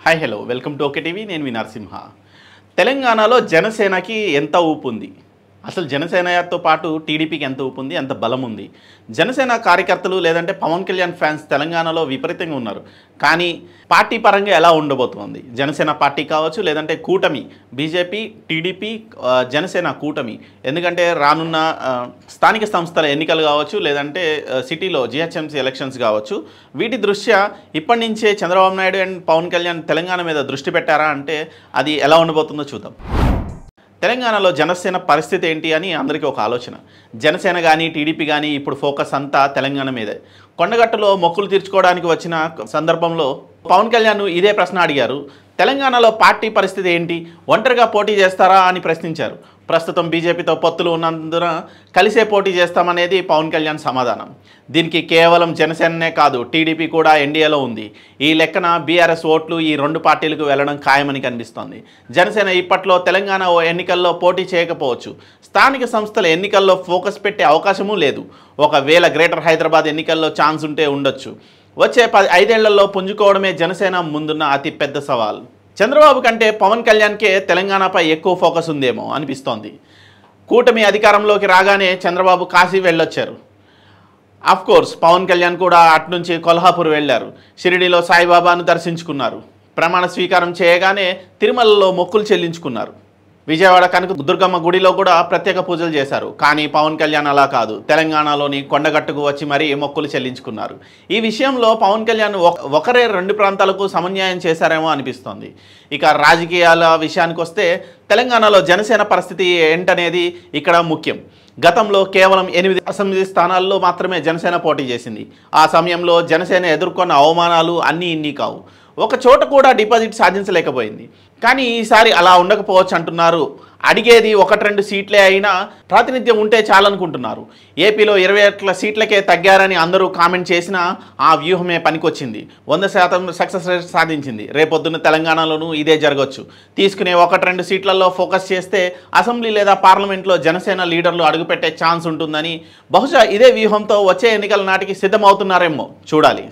Hi hello welcome to okay TV. నేను మీ నరసింహ. తెలంగాణలో జనసేనకి ఎంత ఊపు ఉంది, అసలు జనసేనతో పాటు టీడీపీకి ఎంత ఊపు ఉంది, ఎంత బలం ఉంది? జనసేన కార్యకర్తలు లేదంటే పవన్ కళ్యాణ్ ఫ్యాన్స్ తెలంగాణలో విపరీతంగా ఉన్నారు. కానీ పార్టీ పరంగా ఎలా ఉండబోతోంది? జనసేన పార్టీ కావచ్చు, లేదంటే కూటమి బీజేపీ టీడీపీ జనసేన కూటమి, ఎందుకంటే రానున్న స్థానిక సంస్థల ఎన్నికలు కావచ్చు, లేదంటే సిటీలో జిహెచ్ఎంసీ ఎలక్షన్స్ కావచ్చు, వీటి దృష్ట్యా ఇప్పటి నుంచే చంద్రబాబు నాయుడు అండ్ పవన్ కళ్యాణ్ తెలంగాణ మీద దృష్టి పెట్టారా అంటే అది ఎలా ఉండబోతుందో చూద్దాం. తెలంగాణలో జనసేన పరిస్థితి ఏంటి అని అందరికీ ఒక ఆలోచన. జనసేన కానీ టీడీపీ కానీ ఇప్పుడు ఫోకస్ అంతా తెలంగాణ మీదే. కొండగట్టులో మొక్కులు తీర్చుకోవడానికి వచ్చిన సందర్భంలో పవన్ కళ్యాణ్ ఇదే ప్రశ్న అడిగారు. తెలంగాణలో పార్టీ పరిస్థితి ఏంటి, ఒంటరిగా పోటీ చేస్తారా అని ప్రశ్నించారు. ప్రస్తుతం బీజేపీతో పొత్తులు ఉన్నందున కలిసే పోటీ చేస్తామనేది పవన్ కళ్యాణ్ సమాధానం. దీనికి కేవలం జనసేననే కాదు, టీడీపీ కూడా ఎన్డీఏలో ఉంది. ఈ లెక్కన బీఆర్ఎస్ ఓట్లు ఈ రెండు పార్టీలకు వెళ్లడం ఖాయమని కనిపిస్తోంది. జనసేన ఇప్పట్లో తెలంగాణ ఎన్నికల్లో పోటీ చేయకపోవచ్చు, స్థానిక సంస్థల ఎన్నికల్లో ఫోకస్ పెట్టే అవకాశమూ లేదు. ఒకవేళ గ్రేటర్ హైదరాబాద్ ఎన్నికల్లో ఛాన్స్ ఉంటే ఉండొచ్చు. వచ్చే 5 ఏళ్లలో పుంజుకోవడమే జనసేన ముందున్న అతి పెద్ద సవాల్. చంద్రబాబు కంటే పవన్ కళ్యాణ్కే తెలంగాణపై ఎక్కువ ఫోకస్ ఉందేమో అనిపిస్తోంది. కూటమి అధికారంలోకి రాగానే చంద్రబాబు కాశీ వెళ్ళొచ్చారు. కోర్స్ పవన్ కళ్యాణ్ కూడా అట్నుంచి కొల్హాపూర్ వెళ్ళారు. షిరిడీలో సాయిబాబాను దర్శించుకున్నారు. ప్రమాణ స్వీకారం చేయగానే తిరుమలలో మొక్కులు చెల్లించుకున్నారు. విజయవాడ కనక దుర్గమ్మ గుడిలో కూడా ప్రత్యేక పూజలు చేశారు. కానీ పవన్ కళ్యాణ్ అలా కాదు, తెలంగాణలోని కొండగట్టుకు వచ్చి మరీ మొక్కులు చెల్లించుకున్నారు. ఈ విషయంలో పవన్ కళ్యాణ్ ఒకరే 2 ప్రాంతాలకు సమన్యాయం చేశారేమో అనిపిస్తోంది. ఇక రాజకీయాల విషయానికి వస్తే తెలంగాణలో జనసేన పరిస్థితి ఏంటనేది ఇక్కడ ముఖ్యం. గతంలో కేవలం 8 అసెంబ్లీ స్థానాల్లో మాత్రమే జనసేన పోటీ చేసింది. ఆ సమయంలో జనసేన ఎదుర్కొన్న అవమానాలు అన్నీ ఇన్ని కావు. ఒక చోట కూడా డిపాజిట్ సాధించలేకపోయింది. కానీ ఈసారి అలా ఉండకపోవచ్చు అంటున్నారు. అడిగేది 1-2 సీట్లే అయినా ప్రాతినిధ్యం ఉంటే చాలనుకుంటున్నారు. ఏపీలో 21 సీట్లకే తగ్గారని అందరూ కామెంట్ చేసినా ఆ వ్యూహమే పనికొచ్చింది. 100% సక్సెస్ రేట్ సాధించింది. రేపొద్దున తెలంగాణలోనూ ఇదే జరగవచ్చు. తీసుకునే 1-2 సీట్లలో ఫోకస్ చేస్తే అసెంబ్లీ లేదా పార్లమెంట్లో జనసేన లీడర్లు అడుగుపెట్టే ఛాన్స్ ఉంటుందని, బహుశా ఇదే వ్యూహంతో వచ్చే ఎన్నికల నాటికి సిద్ధమవుతున్నారేమో చూడాలి.